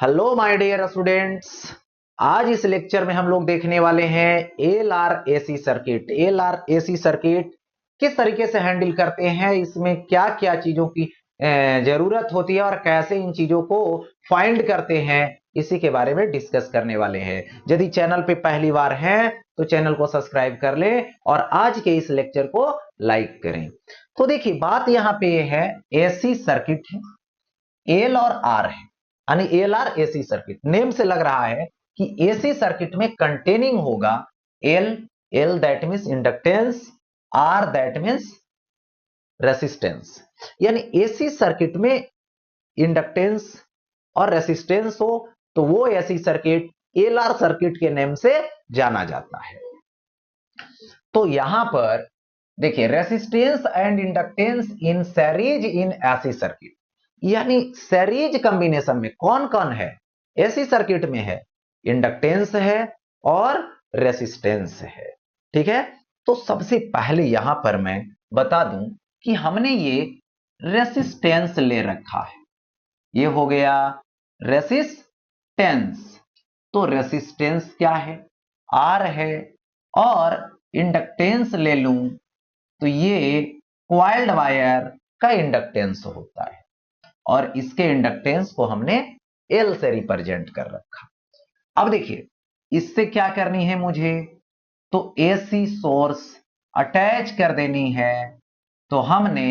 Hello my dear students. आज इस lecture में हम लोग देखने वाले हैं L R AC circuit. L R AC circuit किस तरीके से हैंडल करते हैं, इसमें क्या क्या चीजों की जरूरत होती है और कैसे इन चीजों को फाइंड करते हैं, इसी के बारे में डिस्कस करने वाले हैं। यदि चैनल पे पहली बार हैं तो चैनल को सब्सक्राइब कर लें और आज के इस लेक्चर को लाइक करें। तो देखिए, बात यहाँ पे है एसी सर्किट है, एल और आर है, यानी L R AC circuit. Name से लग रहा है कि एसी सर्किट में कंटेनिंग होगा L. L that means inductance, R that means resistance. यानी एसी सर्किट में इंडक्टेंस और रेसिस्टेंस हो तो वो AC circuit L R circuit के नेम से जाना जाता है। तो यहां पर देखिए, resistance and inductance in series in AC circuit, यानी सीरीज कॉम्बिनेशन में कौन कौन है एसी सर्किट में है, इंडक्टेंस है और रेसिस्टेंस है। ठीक है, तो सबसे पहले यहां पर मैं बता दूं कि हमने ये रेसिस्टेंस ले रखा है, ये हो गया रेसिस्टेंस। तो रेसिस्टेंस क्या है, आर है, और इंडक्टेंस ले लूं तो ये क्वाइल्ड वायर का इंडक्टेंस होता है और इसके इंडक्टेंस को हमने एल से रिप्रेजेंट कर रखा। अब देखिए, इससे क्या करनी है मुझे, तो एसी सोर्स अटैच कर देनी है। तो हमने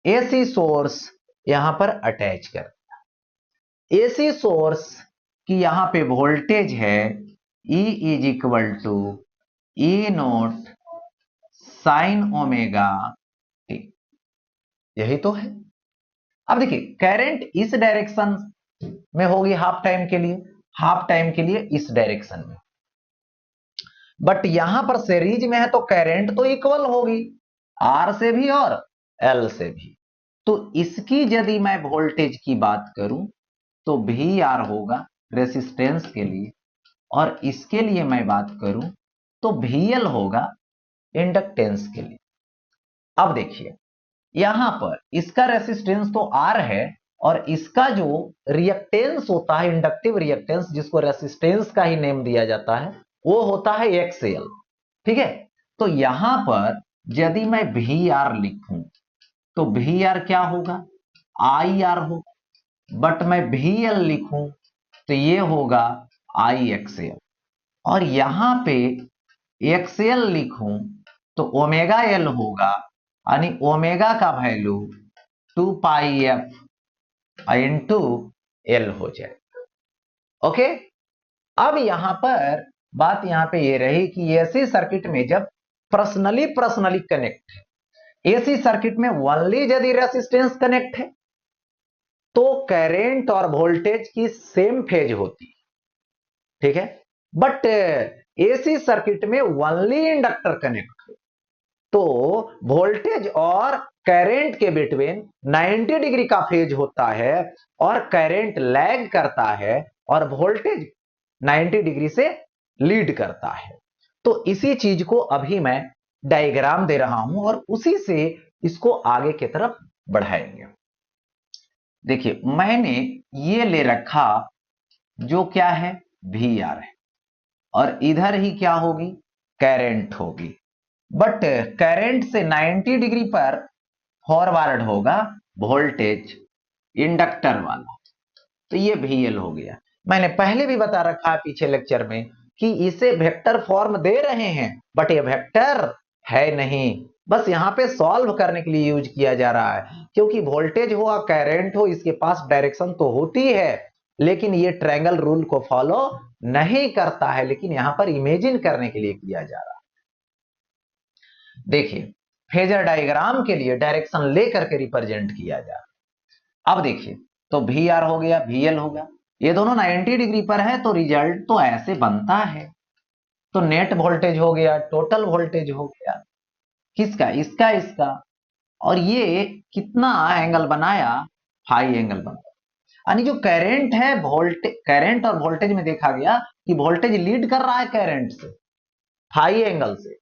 एसी सोर्स यहां पर अटैच कर दिया। एसी सोर्स की यहां पे वोल्टेज है E is equal to E naught sine omega t, यही तो है। अब देखिए, करंट इस डायरेक्शन में होगी हाफ टाइम के लिए, हाफ टाइम के लिए इस डायरेक्शन में, बट यहां पर सीरीज में है तो करंट तो इक्वल होगी आर से भी और एल से भी। तो इसकी यदि मैं वोल्टेज की बात करूं तो वी आर होगा रेसिस्टेंस के लिए, और इसके लिए मैं बात करूं तो वी एल होगा इंडक्टेंस के लिए। अब देखिए, यहां पर इसका रेसिस्टेंस तो आर है और इसका जो रिएक्टेंस होता है, इंडक्टिव रिएक्टेंस, जिसको रेसिस्टेंस का ही नेम दिया जाता है, वो होता है एक्सएल। ठीक है, तो यहां पर यदि मैं वी आर लिखूं तो वी आर क्या होगा, आई आर होगा, बट मैं वी एल लिखूं तो ये होगा आई एक्सएल, और यहां पे एक्सएल लिखूं तो ओमेगा एल होगा, यानी ओमेगा का वैल्यू 2 पाई एफ इंटू एल हो जाएगा। ओके, अब यहां पर बात यहां पे ये रही कि एसी सर्किट में जब पर्सनली कनेक्ट है, एसी सर्किट में ओनली यदि रेसिस्टेंस कनेक्ट है तो करंट और वोल्टेज की सेम फेज होती है। ठीक है, बट एसी सर्किट में ओनली इंडक्टर कनेक्ट हो तो वोल्टेज और करंट के बिटवीन 90 डिग्री का फेज होता है और करंट लैग करता है और वोल्टेज 90 डिग्री से लीड करता है। तो इसी चीज को अभी मैं डायग्राम दे रहा हूं और उसी से इसको आगे की तरफ बढ़ाएंगे। देखिए, मैंने ये ले रखा जो क्या है, वी आर है, और इधर ही क्या होगी, करंट होगी, बट करंट से 90 डिग्री पर फॉरवर्ड होगा वोल्टेज इंडक्टर वाला, तो ये VL हो गया। मैंने पहले भी बता रखा है पीछे लेक्चर में कि इसे वेक्टर फॉर्म दे रहे हैं, बट ये वेक्टर है नहीं, बस यहां पे सॉल्व करने के लिए यूज किया जा रहा है, क्योंकि वोल्टेज हो या करंट हो इसके पास डायरेक्शन तो होती है, लेकिन ये ट्रायंगल रूल को फॉलो नहीं करता है, लेकिन यहां पर इमेजिन करने के लिए किया जा रहा है। देखिए, फेजर डायग्राम के लिए डायरेक्शन लेकर के रिप्रेजेंट किया जा रहा है। अब देखिए, तो वी आर हो गया, वी एल होगा, ये दोनों 90 डिग्री पर है तो रिजल्ट तो ऐसे बनता है। तो नेट वोल्टेज हो गया, टोटल वोल्टेज हो गया, किसका, इसका, इसका, और ये कितना एंगल बनाया, फाई एंगल बनाया। यानी जो करंट है, वोल्टेज, करंट और वोल्टेज में देखा गया कि वोल्टेज लीड कर रहा है करंट से फाई एंगल से,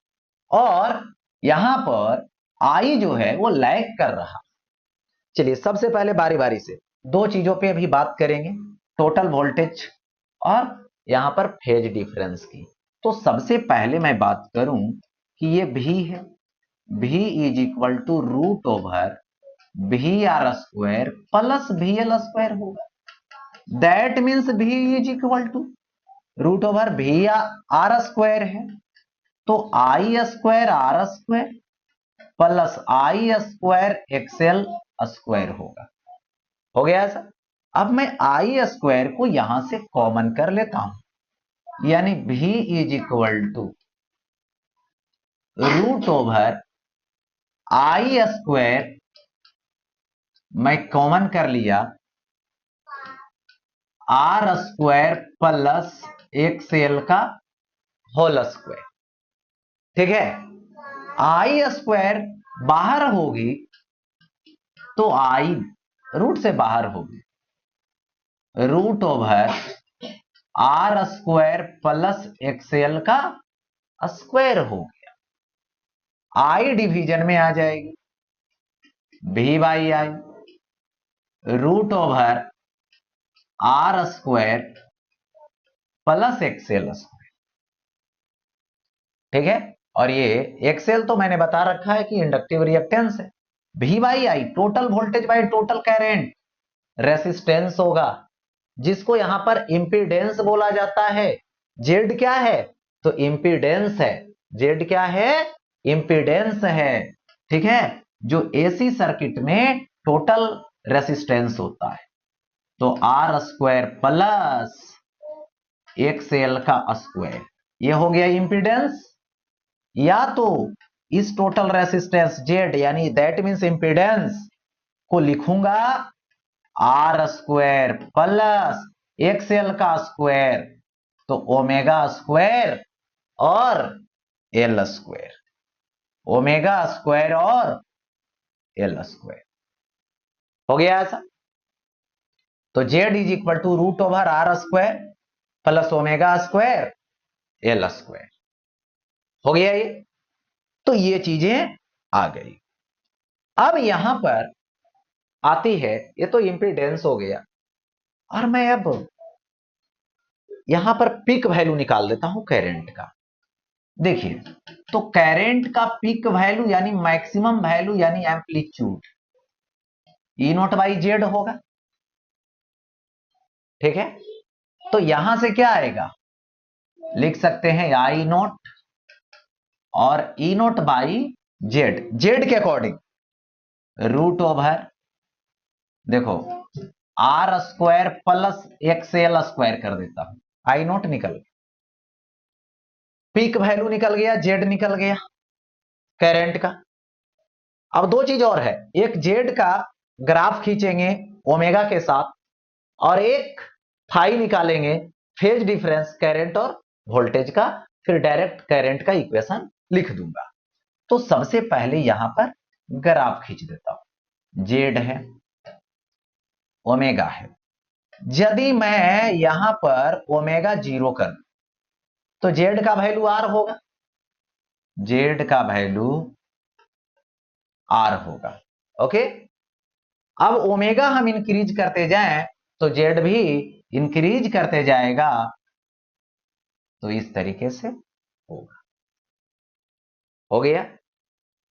और यहां पर आई जो है वो लैग कर रहा। चलिए, सबसे पहले बारी बारी से दो चीजों पे अभी बात करेंगे। टोटल वोल्टेज और यहां पर फेज डिफरेंस की। तो सबसे पहले मैं बात करूं कि ये V है, V is equal to root over V R square plus V L square होगा। That means V is equal to root over V R square है, तो I square R square plus I square XL square होगा। हो गया ऐसा। अब मैं आई square को यहां से कॉमन कर लेता हूं, यानी V is equal to root over I square मैं कॉमन कर लिया आर स्क्वायर प्लस एक्सएल का होल स्क्वायर। ठीक है, आई स्क्वायर बाहर होगी तो आई रूट से बाहर होगी, root over R square plus XL का स्क्वायर हो गया। आई डिवीजन में आ जाएगी, भी by I root over R square plus XL square. ठीक है, और ये एक्सएल तो मैंने बता रखा है कि इंडक्टिव रिएक्टेंस है। भी by I total voltage by total current, resistance होगा जिसको यहां पर इंपीडेंस बोला जाता है। जेड क्या है, तो इंपीडेंस है। जेड क्या है, इंपीडेंस है। ठीक है, जो एसी सर्किट में टोटल रेसिस्टेंस होता है। तो आर स्क्वायर प्लस एक्सएल का स्क्वायर, ये हो गया इंपीडेंस। या तो इस टोटल रेसिस्टेंस जेड यानी दैट मीन्स इंपीडेंस को लिखूंगा आर स्क्वायर प्लस एक्सएल का स्क्वायर, तो ओमेगा स्क्वायर और एल स्क्वायर, ओमेगा स्क्वायर और एल स्क्वायर। हो गया ऐसा। तो Z is equal to root over R square plus omega square L square. हो गया ये। तो ये चीजें आ गई। अब यहां पर आती है, ये तो इंपीडेंस हो गया, और मैं अब यहां पर पीक वैल्यू निकाल देता हूं करंट का। देखिए, तो करंट का पीक वैल्यू यानी मैक्सिमम वैल्यू यानी amplitude E naught by Z होगा। ठीक है, तो यहां से क्या आएगा, लिख सकते हैं आई नोट और E naught by Z, Z के अकॉर्डिंग रूट ओवर, देखो R square plus XL square कर देता हूं, आई नोट निकल गया, पीक वैल्यू निकल गया, जेड निकल गया करंट का। अब दो चीज और है, एक जेड का ग्राफ खींचेंगे ओमेगा के साथ, और एक फाई निकालेंगे फेज डिफरेंस करंट और वोल्टेज का, फिर डायरेक्ट करंट का इक्वेशन लिख दूंगा। तो सबसे पहले यहां पर ग्राफ खींच देता हूं, जेड है, ओमेगा है। यदि मैं यहां पर ओमेगा 0 कर दूं तो जेड का वैल्यू आर होगा, जेड का वैल्यू आर होगा। ओके, अब ओमेगा हम इंक्रीज करते जाएं तो जेड भी इंक्रीज करते जाएगा, तो इस तरीके से होगा। हो गया।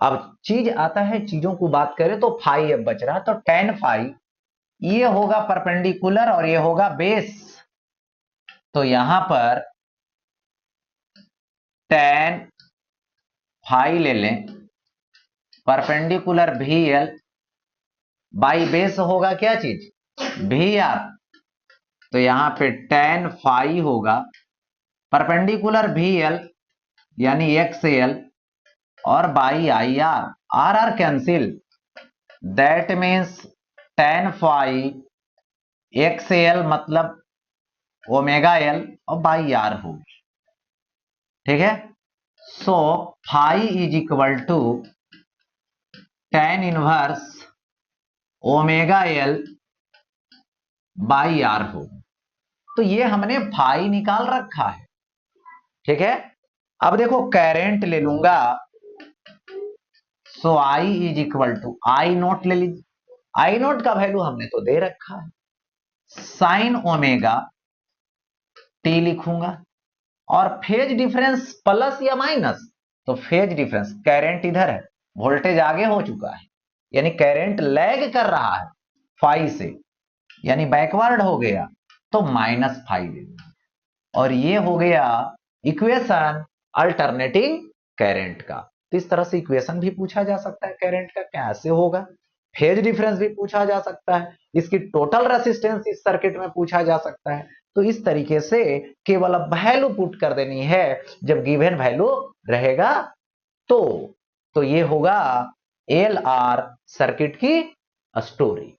अब चीज आता है, चीजों को बात करें तो फाई अब बच रहा, तो टेन फाई ये होगा परपेंडिकुलर और ये होगा बेस। तो यहां पर टेन फाई ले लें, परपेंडिकुलर भी एल बाई बेस होगा क्या चीज, भी आर। तो यहां पे टेन फाई होगा परपेंडिकुलर भी एल यानी एक्स एल और by I R, R R cancel, that means tan phi X L मतलब ओमेगा एल और बाई आर होगी। ठीक है, so phi is equal to tan inverse omega L by R होगी। तो ये हमने फाई निकाल रखा है। ठीक है, अब देखो करंट ले लूंगा, so I is equal to I note ले लीजिए, आई नोट का वैल्यू हमने तो दे रखा है, साइन ओमेगा टी लिखूंगा, और फेज डिफरेंस प्लस या माइनस, तो फेज डिफरेंस, करंट इधर है, वोल्टेज आगे हो चुका है, यानी करंट लैग कर रहा है फाई से, यानी बैकवर्ड हो गया, तो माइनस फाई दे दूंगा। और ये हो गया इक्वेशन अल्टरनेटिंग करंट का। तो इस तरह से इक्वेशन भी पूछा जा सकता है करंट का, कैसे होगा। फेज डिफरेंस भी पूछा जा सकता है, इसकी टोटल रेसिस्टेंस इस सर्किट में पूछा जा सकता है। तो इस तरीके से केवल अब वैल्यू पुट कर देनी है, जब गिवन वैल्यू रहेगा तो ये होगा एल आर सर्किट की स्टोरी।